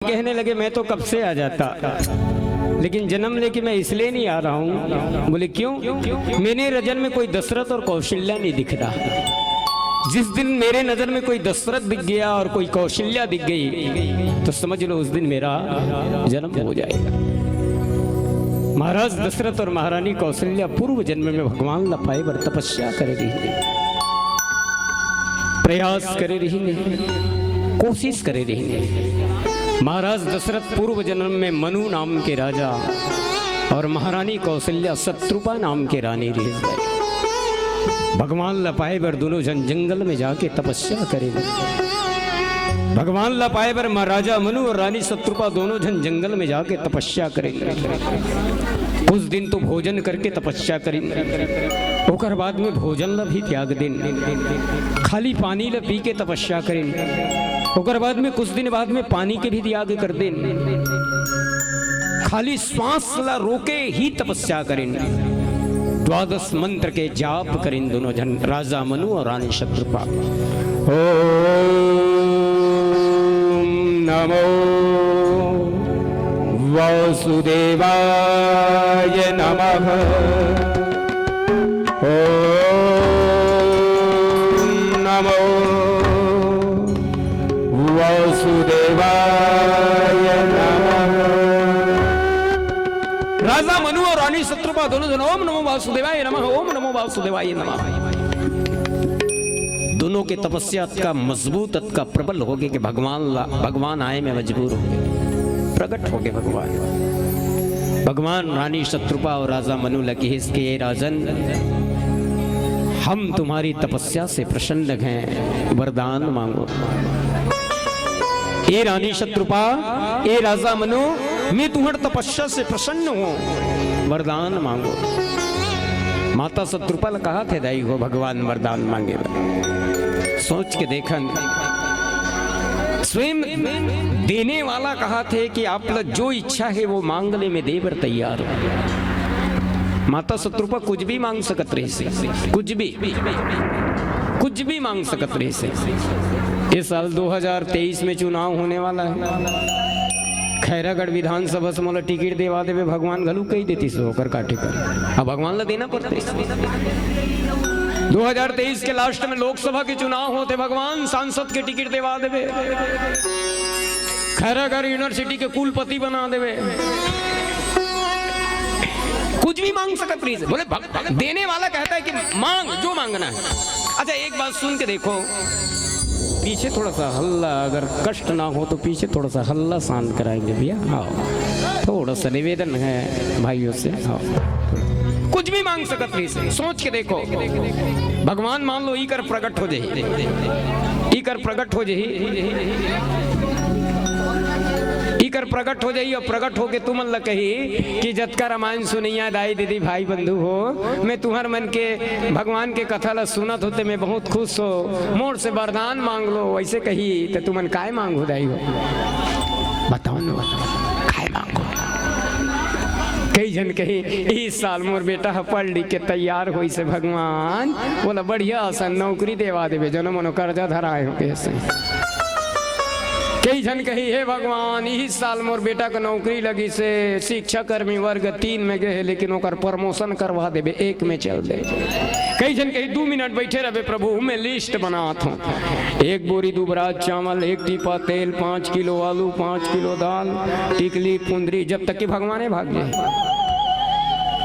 कहने लगे मैं तो कब से आ जाता, लेकिन जन्म लेके मैं इसलिए नहीं आ रहा हूँ। बोले क्यों? मेरे नजर में कोई दशरथ और कौशल्या नहीं दिख रहा। जिस दिन मेरे नजर में कोई दशरथ दिख गया और कोई कौशल्या दिख गई तो समझ लो उस दिन मेरा जन्म हो जाएगा। महाराज दशरथ और महारानी कौशल्या पूर्व जन्म में भगवान लपाए पर तपस्या कर रही है, प्रयास कर रही है, कोशिश कर रही है। महाराज दशरथ पूर्व जन्म में मनु नाम के राजा और महारानी कौशल्या शत्रुपा नाम के रानी रह गए। भगवान लपाए बर दोनों जन जंगल में जाके तपस्या करेंगे। भगवान लपाए बर महाराजा मनु और रानी शत्रुपा दोनों जन जंगल में जाके तपस्या करेंगे। उस दिन तो भोजन करके तपस्या करेंगे, ओकर बाद में भोजन ला भी त्याग देंगे, खाली पानी ला पी के तपस्या करेंगे, ओकर बाद में कुछ दिन बाद में पानी के भी त्याग कर देंगे, खाली श्वास ला रोके ही तपस्या करेंगे। 12 मंत्र के जाप करें दोनों जन, राजा मनु और रानी शत्रुपा। ओम नमो वासुदेवाय नमः। ओम नमो वासुदेवाय नमः। राजा मनु और रानी शत्रुपा दोनों जन ओम नमो वासुदेवाय नमः, ओम नमो वासुदेवाय नमः। दोनों के तपस्या का मजबूत का प्रबल हो गए कि भगवान आए में मजबूर हो गए, प्रकट हो गए भगवान रानी शत्रुपा और राजा मनु लगे इसके राजन, हम तुम्हारी तपस्या से प्रसन्न हैं, वरदान मांगो। ए रानी शत्रुपा, ए राजा मनु, मैं तुम्हारी तपस्या से प्रसन्न हूं, वरदान मांगो। माता शत्रुपा ने कहा थे दाई हो भगवान वरदान मांगे। सोच के देखन स्वयं देने वाला कहा थे कि आप लोग जो इच्छा है वो मांगने में देवर तैयार हो। माता शत्रुपा कुछ भी मांग सकत रही से, कुछ भी मांग सकत रही से। इस साल 2023 में चुनाव होने वाला है। खैरागढ़ विधानसभा से मोला टिकट देवा देवे भगवान घलू कही देती से होकर काटे कर, अब भगवान ला देना पड़ता। 2023 के लास्ट में लोकसभा के चुनाव होते, भगवान सांसद के टिकट देवा देवे, खैरागढ़ यूनिवर्सिटी के कुलपति बना देवे, कुछ भी मांग सकत रही। बोले देने वाला कहता है कि मांग जो मांगना है। अच्छा एक बात सुन के देखो, पीछे थोड़ा सा हल्ला, अगर कष्ट ना हो तो पीछे थोड़ा सा हल्ला शांत कराएंगे भैया। आओ, थोड़ा सा निवेदन है भाइयों से, आओ। कुछ भी मांग सकत रही से, सोच के देखो। भगवान मान लो इकर प्रकट हो जाए, इकर प्रकट हो जाए, इकर प्रकट हो जाइए और प्रकट होके तुम ल कही कि जतका रामायण सुनैया दाई दीदी भाई बंधु हो, मैं तुम्हार मन के भगवान के कथा ला सुनत होते मैं बहुत खुश हो, मोर से वरदान मांग लो। ऐसे कही तो तुमन काय मांगो दाई हो? बताओ ना, बताओ काय मांगो? कई जन कही इस साल मोर बेटा पढ़ लिख के तैयार हो से भगवान बोला बढ़िया सा नौकरी देवा देवे, जनो मनो कर्जा धराए हो कैसे। कई जन कही हे भगवान इस साल मोर बेटा का नौकरी लगी से शिक्षा कर्मी वर्ग 3 में गए, लेकिन ओकर प्रमोशन करवा देवे 1 में चल दे। कई जन कही 2 मिनट बैठे रहे प्रभु, मैं लिस्ट बनाता हूँ। 1 बोरी दुबराज चावल, 1 टीपा तेल, 5 किलो आलू, 5 किलो दाल, टिकली फुंदरी, जब तक कि भगवान भाग जाए।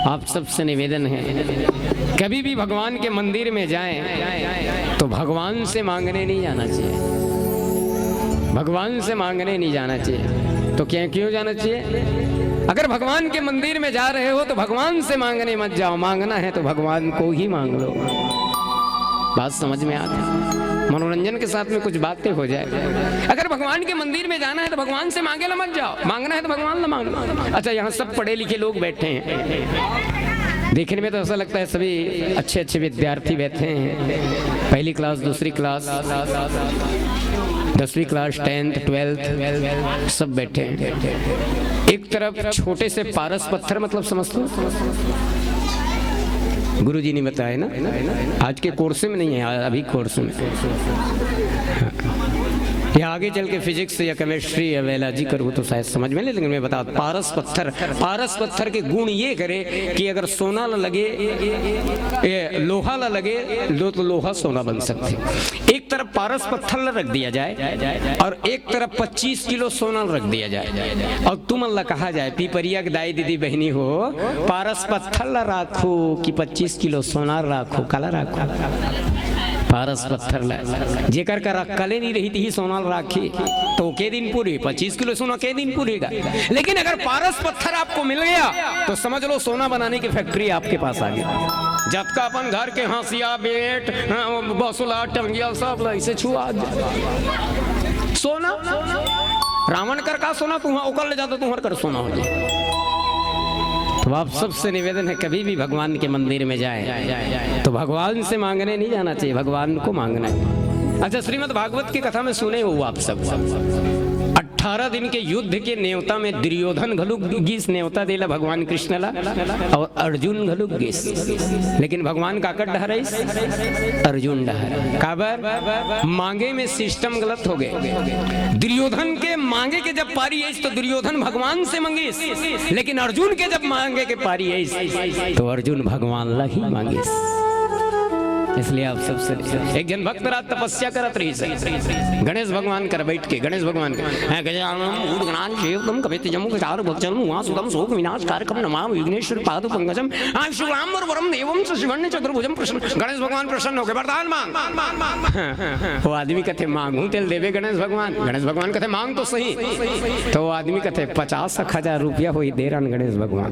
आप सबसे निवेदन है कभी भी भगवान के मंदिर में जाएं तो भगवान से मांगने नहीं जाना चाहिए, भगवान से मांगने नहीं जाना चाहिए। तो क्या क्यों जाना चाहिए? अगर भगवान के मंदिर में जा रहे हो तो भगवान से मांगने मत जाओ, मांगना है तो भगवान को ही मांग लो। बात समझ में आती है? मनोरंजन के साथ में कुछ बातें हो जाए। अगर भगवान के मंदिर में जाना है तो भगवान से मांगे ला मत जाओ, मांगना है तो भगवान ला मांगो। अच्छा यहाँ सब पढ़े लिखे लोग बैठे हैं, देखने में तो ऐसा लगता है सभी अच्छे अच्छे विद्यार्थी बैठे हैं, पहली क्लास, दूसरी क्लास, 10वीं क्लास, 10th 12th सब बैठे हैं। एक तरफ छोटे से पारस पत्थर, मतलब समझ लो, गुरुजी ने बताया ना, आज के कोर्स में नहीं है, अभी कोर्स में यह आगे चल के फिजिक्स या केमिस्ट्री या बायोलॉजी करूँ तो शायद समझ में नहीं, लेकिन मैं बता, पारस पत्थर के गुण ये करे कि अगर सोना न लगे, लोहा न लगे तो लोहा सोना बन सकते। एक तरफ पारस पत्थर रख दिया जाए और एक तरफ 25 किलो सोना रख दिया जाए, और तुम अल्लाह कहा जाए पीपरिया के दाई दीदी बहनी हो, पारस पत्थर राखो कि 25 किलो सोना राखो, काला राखो। पारस पत्थर जेकर का रखले नहीं रही थी सोना राखी तो के दिन पूरी 25 किलो सोना के दिन पूरेगा। लेकिन अगर पारस पत्थर आपको मिल गया तो समझ लो सोना बनाने की फैक्ट्री आपके पास आ गई। जब का अपन घर के हासिया बेट बसुला टंगिया सब ऐसे छुआ सोना, रावण कर का सोना तुम्हारा उकल ले जाता तुम्हार कर सोना हो जाए। तो आप सबसे निवेदन है कभी भी भगवान के मंदिर में जाए तो भगवान से मांगने नहीं जाना चाहिए, भगवान को मांगना है। अच्छा, श्रीमद् भागवत की कथा में सुने हो आप सब, 18 दिन के युद्ध के न्योता में दुर्योधन घलुक गीस न्योता देला भगवान कृष्ण ला और अर्जुन घलुक गीस, लेकिन भगवान काकट डहराइस, अर्जुन डहरा काबर मांगे में सिस्टम गलत हो गए। दुर्योधन के मांगे के जब पारी आई तो दुर्योधन भगवान से मंगीस, लेकिन अर्जुन के जब मांगे के पारी आई तो अर्जुन भगवान ला ही मांगीस। इसलिए आप सबसे एक जन भक्त रात तपस्या करत रही से गणेश भगवान कर बैठ के, गणेश भगवान का गजाननम उद्गणान शिवतम कपितजम विचार भक्तजन उमासुतम शोक विनाश कारकम नमामि विघ्नेश्वर पादु पंकजम आय शिवराम वरम देवम शिवण्य चतुर्भुजम प्रसन्न। गणेश भगवान प्रसन्न हो गए, वरदान मांग। वो आदमी कहते मांगू तेल देवे गणेश भगवान, गणेश भगवान कहते मांग तो सही, तो वो आदमी कहते 50,000 रुपया हो दे रहा गणेश भगवान।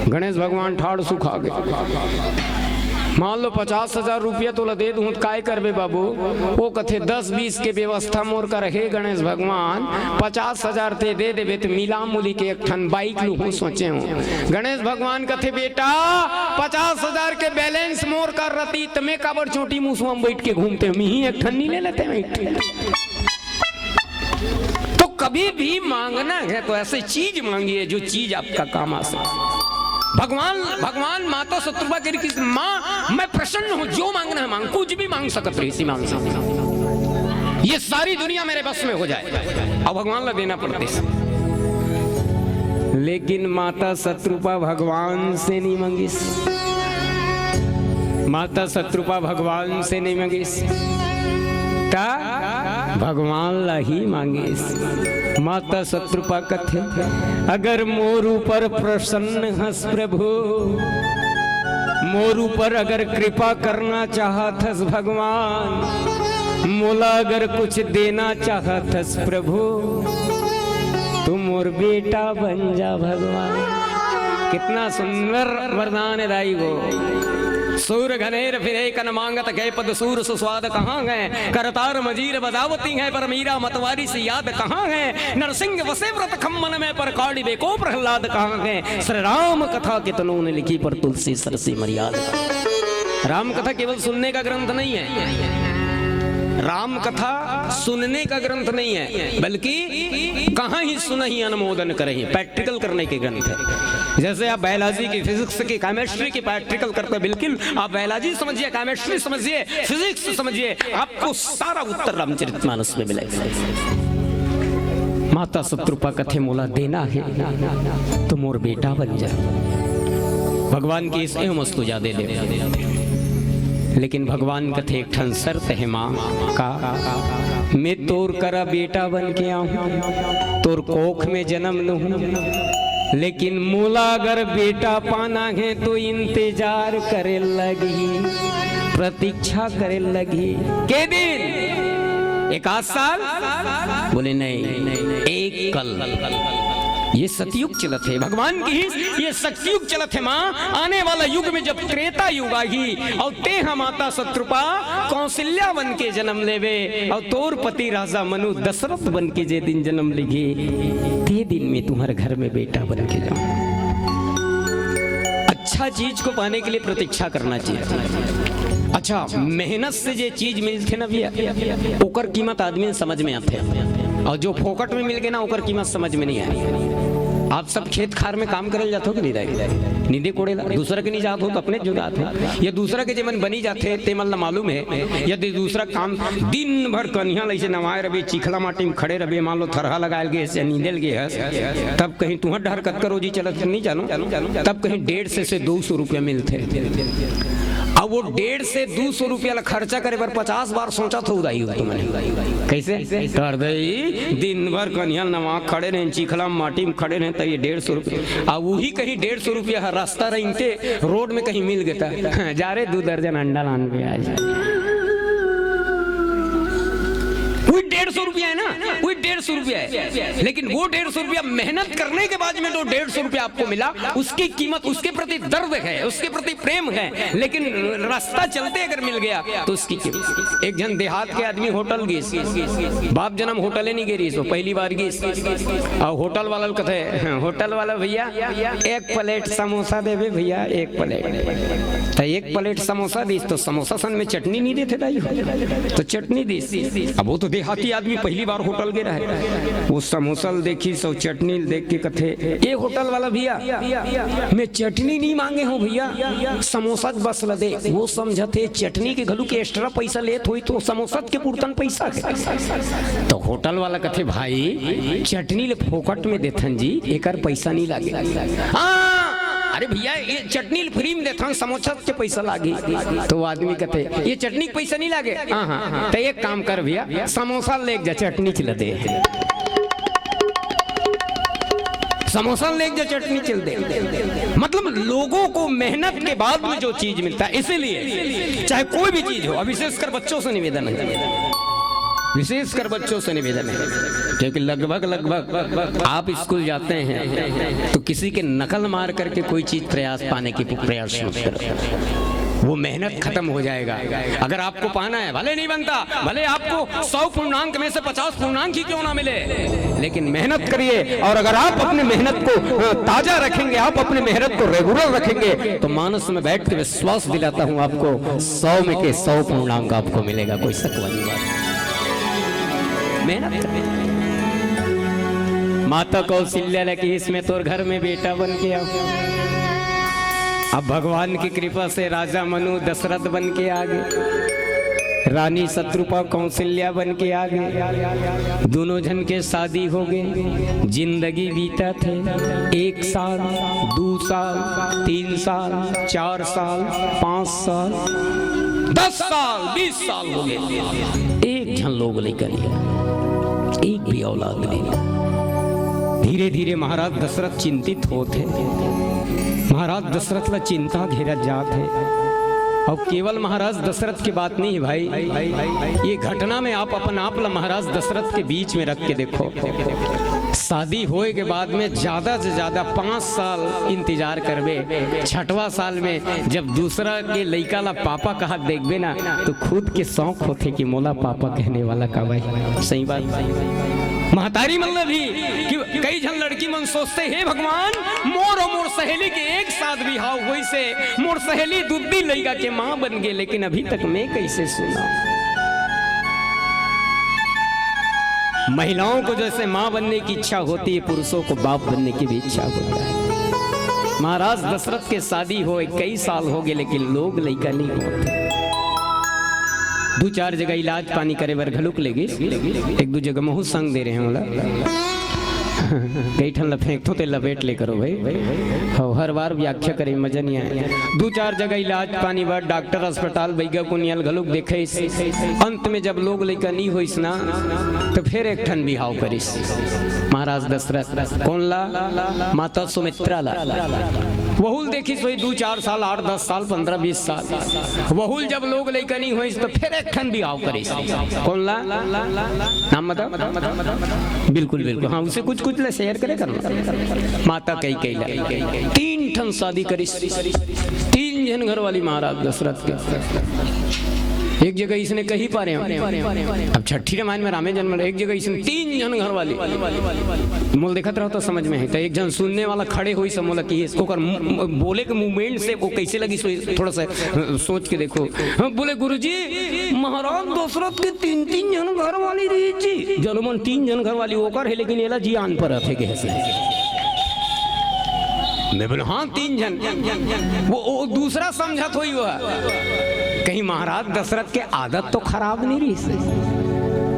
गणेश भगवान ठाड़ सुखा गए, मान लो 50,000 रुपया तो दे दूं काय करबे बाबू, वो कथे 10-20 के व्यवस्था मोर कर हे गणेश भगवान 50,000 ते दे देवे तो मिला मुली के एक ठन बाइक लू सोचे हूँ। गणेश भगवान कथे बेटा 50,000 के बैलेंस मोर कर रती तुम्हें काबर छोटी मुसुआ बैठ के घूमते मी ही एक ठन नहीं ले लेते। तो कभी भी मांगना है तो ऐसी चीज मांगिए जो चीज आपका काम आ सके। भगवान माता शत्रुपा कह रही माँ मैं प्रसन्न हूं, जो मांगना है मांग, कुछ भी मांग सकत रही सी मांग सकत, ये सारी दुनिया मेरे बस में हो जाए और भगवान ला देना पड़ते। लेकिन माता शत्रुपा भगवान से नहीं मांगिस, माता शत्रुपा भगवान से नहीं मांगिस, भगवान ला ही मांगिस। माता शत्रुपा कथे अगर मोरू पर प्रसन्न हस प्रभु, मोरू पर अगर कृपा करना चाहतस भगवान, मोला अगर कुछ देना चाहतस प्रभु, तुम मोर बेटा बन जा भगवान। कितना सुंदर वरदान है दाई वो। सूर घनेर फिरे कन मांगत गए पद सूर सुस्वाद कहाँ गए, करतार मजीर बजावती है पर मीरा मतवारी से याद कहाँ है, नरसिंह वसे व्रत खम्मन में पर काड़ी बेको प्रहलाद कहाँ गए, श्री राम कथा कितनों ने लिखी पर तुलसी सरसी मर्यादा। राम कथा केवल सुनने का ग्रंथ नहीं है, राम कथा सुनने का ग्रंथ नहीं है, बल्कि कहाँ ही सुना ही अनुमोदन करे, प्रैक्टिकल करने के ग्रंथ है। जैसे आप बायोलॉजी की, फिजिक्स की, केमिस्ट्री की प्रैक्टिकल करते हैं, बिल्कुल आप बायोलॉजी समझिए, केमिस्ट्री समझिए, फिजिक्स समझिए, आपको सारा उत्तर रामचरितमानस में मिलेगा। माता शत्रुपा कथे मोला देना है तो मोर बेटा बन जा, भगवान की इस वस्तु जा दे दे। लेकिन भगवान कथे एक ठन शर्त है माँ का, मैं तोर करा बेटा बन के आऊं, तोर कोख में जन्म लूं, लेकिन मोला अगर बेटा पाना है तो इंतजार करे लगी, प्रतीक्षा करे लगी। के दिन? 1 साल? बोले नहीं, एक कल। ये सतयुग चलत है, भगवान की ये सतयुग चलत है माँ। आने वाला युग में जब त्रेता युग आगी और ते माता शत्रुपा कौशल्या बन के जन्म लेवे और तोर पति राजा मनु दशरथ बन के जे दिन जन्म लेगे, ते दिन में तुम्हारे घर में बेटा बन के जाऊं। अच्छा चीज को पाने के लिए प्रतीक्षा करना चाहिए। अच्छा मेहनत से जे चीज मिलते ना भैया, ओकर कीमत आदमी समझ में आते हैं, और जो फोकट में मिल गए ना ओकर कीमत समझ में नहीं आई। आप सब खेत खार में काम करल जाते हो कि नहीं? नींदे कोड़ेला दूसरा के नहीं जात हो तो अपने जो जात हो या दूसरा के जेमन बनी जाते ते मन मालूम है यदि दूसरा काम दिन भर कन्हिया लैसे नवाए रबे चिखला माटी में खड़े रबे मान लो थरहा लगायल गे से नींदेल गे है तब कहीं तुहर डहर कतकर रोजी चलत नहीं जानो तब कहीं 150 से 200 रुपया मिलते। अब वो 150 से 200 रुपया ला खर्चा करे पर 50 बार सोचा था उदाई हो तुम्हारी कैसे कर दई दिन भर कन्हिया नवा खड़े रहे चिखला माटी में खड़े रहे तो ये 150 रुपया अब वही कहीं 150 रुपया रास्ता रही रोड में कहीं मिल गया जा रहे 2 दर्जन अंडा लान पे आज वही 150 रुपया है ना वही 150 रुपया है लेकिन वो 150 रुपया मेहनत करने के बाद में जो 150 रुपया आपको मिला उसकी कीमत उसके प्रति दर्द है उसके प्रति प्रेम है लेकिन रास्ता चलते अगर मिल गया तो उसकी कीमत। एक जन देहात के आदमी होटल गई बाप जन्म होटल नहीं गिरी तो पहली बार गई और होटल वाला कहते होटल वाला भैया 1 प्लेट समोसा देवे भैया 1 प्लेट तो 1 प्लेट समोसा दी तो समोसा सन में चटनी नहीं देते दाई तो चटनी दी अब वो तो देहाती आदमी पहली बार होटल गए रहे वो समोसा देखी सो चटनी देख के कथे ये होटल वाला भैया मैं चटनी नहीं मांगे हूँ भैया समोसा बस ल दे वो समझते चटनी के घलू के एक्स्ट्रा पैसा लेत हुई तो समोसा के पूर्तन पैसा है तो होटल वाला कथे भाई चटनी ले फोकट में देथन जी एक पैसा नहीं लागे अरे भैया ये चटनी फ्री में देता समोसा के पैसा लागी तो आदमी कहते ये चटनी के पैसा नहीं लागे हाँ तो एक काम कर भैया समोसा ले जा चटनी खिला दे समोसा ले जा चटनी चल दे मतलब लोगों को मेहनत के बाद में जो चीज मिलता है इसीलिए चाहे कोई भी चीज हो विशेषकर बच्चों से निवेदन है विशेषकर बच्चों से निवेदन है क्योंकि लगभग आप स्कूल जाते हैं तो किसी के नकल मार करके कोई चीज प्रयास पाने की प्रयास मत करो वो मेहनत खत्म हो जाएगा। अगर आपको पाना है भले नहीं बनता भले आपको 100 पूर्णांक में से 50 पूर्णांक ही क्यों ना मिले लेकिन मेहनत करिए और अगर आप अपने मेहनत को ताजा रखेंगे आप अपने मेहनत को रेगुलर रखेंगे तो मानस में बैठ के विश्वास दिलाता हूँ आपको 100 में के 100 पूर्णांक आपको मिलेगा कोई शक वाली बात मेहनत माता कौशल्या लगी इसमें तोर घर में बेटा बन के आओ अब भगवान की कृपा से राजा मनु दशरथ बन के आ गए रानी शत्रुपा कौशल्या बन के आ गए दोनों जन के शादी हो गए जिंदगी बीता थे 1 साल 2 साल 3 साल 4 साल 5 साल 10 साल 20 साल हो गए एक जन लोग लेकर एक भी औलाद नहीं। धीरे धीरे महाराज दशरथ चिंतित होते महाराज दशरथ ला चिंता घेरा जात है। अब केवल महाराज दशरथ की बात नहीं है भाई ये घटना में आप अपन आप ला महाराज दशरथ के बीच में रख के देखो शादी होए के बाद में ज्यादा से ज्यादा 5 साल इंतजार करबे 6वां साल में जब दूसरा के लड़का ला पापा कहा देखबे ना तो खुद के शौक होते कि मोला पापा कहने वाला का भाई सही बात महतारी मतलब भी कि कई जन लड़की मन सोचते हैं भगवान मोर और मोर सहेली के एक साथ भी हाव हुई से मोर सहेली दूधी लड़का के माँ बन गए लेकिन अभी तक मैं कैसे सुना। महिलाओं को जैसे माँ बनने की इच्छा होती है पुरुषों को बाप बनने की भी इच्छा होता है। महाराज दशरथ के शादी हो कई साल हो गए लेकिन लोग लड़का नहीं होते 2-4 जगह इलाज पानी करे बर घलुक लेगी 1-2 जगह महू संग दे रहे हैं बोला कई ठन लफेंक तो लपेट ले करो भाई हर बार व्याख्या करे मजा नहीं आया 2-4 जगह इलाज पानी बर डॉक्टर अस्पताल बैगा कुनियल घलुक देखे अंत में जब लोग लड़का नहीं होइस ना तो फिर एक ठन बिहाव करिस महाराज दशरथ कौन ला माता सुमित्रा ला वहुल देखी सोई 2-4 साल 8-10 साल 15-20 साल वहुल जब लोग लड़का नहीं हुई तो फिर एक ठन बिहाव करिस कौन ला नाम बताओ बिल्कुल बिल्कुल हाँ उसे कुछ कुछ ले शेयर करे करना माता कई कई ला 3 ठन शादी करिस 3 जन घर वाली महाराज दशरथ के एक जगह इसने कही पा रहे हैं अब छठी रामायण में रामे जन्म एक जगह इसने 3 जन घर वाली मोल देखत रहो तो समझ में है तो एक जन सुनने वाला खड़े हुई समोला की इसको कर बोले के मूवमेंट से वो कैसे लगी थोड़ा सा सोच के देखो बोले गुरुजी महाराज दशरथ के 3 जन घर वाली रही जी जनमन 3 जन घर वाली होकर है लेकिन एला जी आन पर रखे के मैं बोला हाँ 3 जन। वो दूसरा समझत हुई वह कहीं महाराज दशरथ के आदत तो खराब नहीं रही से,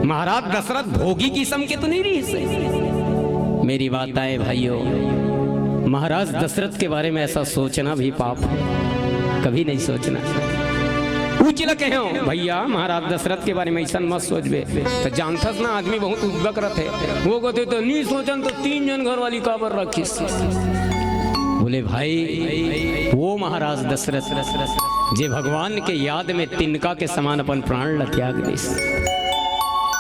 महाराज दशरथ भोगी किस्म के तो नहीं रही से। मेरी बात आए भाइयों, महाराज दशरथ के बारे में ऐसा सोचना भी पाप है, कभी नहीं सोचना। पूछ लगे हो भैया महाराज दशरथ के बारे में ऐसा मत सोचबे, तो जानथस ना आदमी बहुत उद्बक रहते, वो कहते तो नहीं सोचन तो 3 जन घर वाली काबर रखिस। बोले भाई वो महाराज दशरथ जे भगवान के याद में तिनका के समान अपन प्राण त्याग दिस।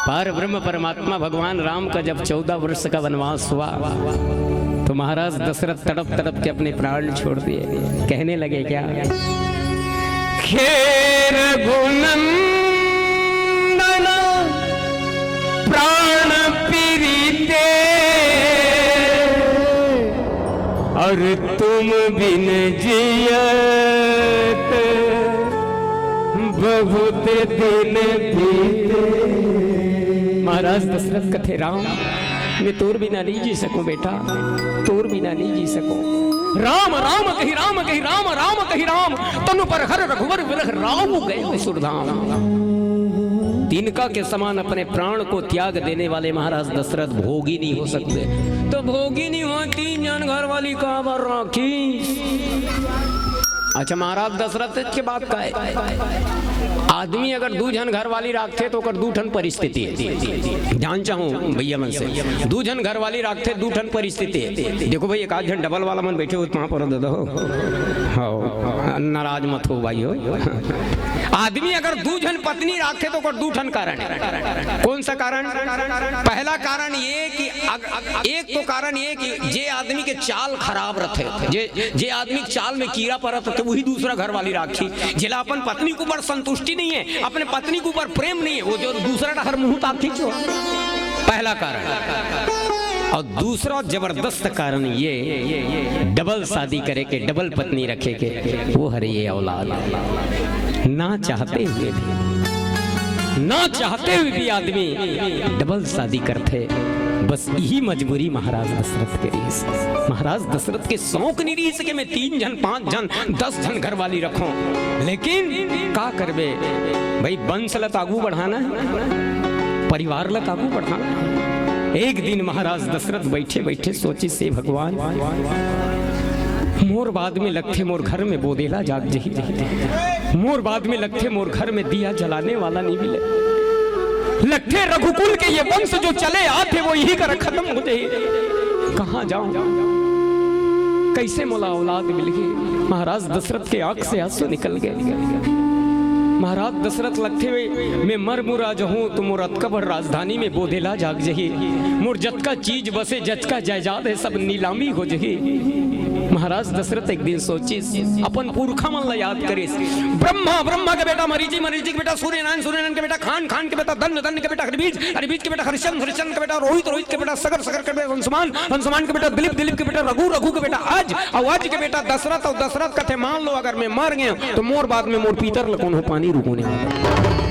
पर ब्रह्म परमात्मा भगवान राम का जब 14 वर्ष का वनवास हुआ तो महाराज दशरथ तड़प तड़प के अपने प्राण छोड़ दिए। कहने लगे क्या, खेर गुणंदन प्राण पीरीते और तुम बिन जियत बहुत दिन बीते। महाराज दशरथ कथे राम मैं तोर बिना नहीं जी सकूं बेटा, तोर बिना नहीं जी सकूं। राम राम कही राम कही राम राम कही राम, तनु पर हर रघुवर विरह राम गए सुरधाम। तिनका के समान अपने प्राण को त्याग देने वाले महाराज दशरथ भोगी नहीं हो सकते। तो भोगी नहीं हो 3 जन घर वाली कहाँ पर रखी। अच्छा महाराज दशरथ के बात का है, आदमी अगर 2 जन घर वाली रखते तो कर 2 ठन परिस्थिति है। जान चाहूँ भैया मन से 2 जन घर वाली रखते 2 ठन परिस्थिति है। देखो भाई एक आध जन डबल वाला मन बैठे हो वहाँ पर दे दो, नाराज मत हो भाई हो। आदमी अगर 2 जन पत्नी रखे तो कर 2 ठन कारण। कौन सा कारण? पहला कारण ये कि एक तो कारण ये कि जे आदमी के चाल खराब रहते, जे आदमी चाल में कीड़ा पड़त तो वही दूसरा घर वाली राखी। जिला अपन पत्नी के ऊपर संतुष्टि नहीं है, अपने पत्नी के ऊपर प्रेम नहीं है, वो जो दूसरा हर मुंह ताक खींचो। पहला कारण। और दूसरा जबरदस्त कारण ये डबल शादी करे के, डबल पत्नी रखे के, वो हर ये औलाद ना चाहते हुए भी, ना चाहते हुए भी आदमी डबल शादी करते। बस यही मजबूरी महाराज दशरथ के रही। महाराज दशरथ के शौक नहीं रही सके मैं 3 जन 5 जन 10 जन घर वाली रखूं, लेकिन का करबे भाई, वंश लत आगू बढ़ाना है, परिवार लत आगू बढ़ाना। एक दिन महाराज दशरथ बैठे बैठे सोचे से भगवान मोर बाद में लगते मोर घर में बोदेला जाग जही, मोर बाद में लगते मोर घर में दिया जलाने वाला नहीं मिले, लगते रघुकुल के ये वंश जो चले आते वो यही कर खत्म हो जाए, कहाँ जाऊं, कैसे मोला औलाद मिल गई। महाराज दशरथ के आंख से आंसू निकल गए। महाराज दशरथ लगते हुए मैं मर मुरा जहूं तो मोर अतकबर राजधानी में बोधेला जाग जही, मोर जतका चीज बसे जतका जायदाद है सब नीलामी हो जही। महाराज दशरथ एक दिन सोची अपन पुरखा मन ला याद करे, ब्रह्मा के बेटा मरीचि, मरीचि के बेटा सूर्यनारायण, सूर्यनारायण के बेटा खान, खान के बेटा दंड, दंड के बेटा हरिबीज, हरिबीज के बेटा हरिश्चंद्र, हरिश्चंद्र के बेटा रोहित, रोहित के बेटा सगर, सगर के बेटा अंशुमान, अंशुमान के बेटा दिलीप, दिलीप के बेटा रघु, रघु के बेटा आज, और आज के बेटा दशरथ, और दशरथ कहते मान लो अगर मैं मर गया तो मोर बाद में मोर पीतर लकून हो पानी रुकने वाला।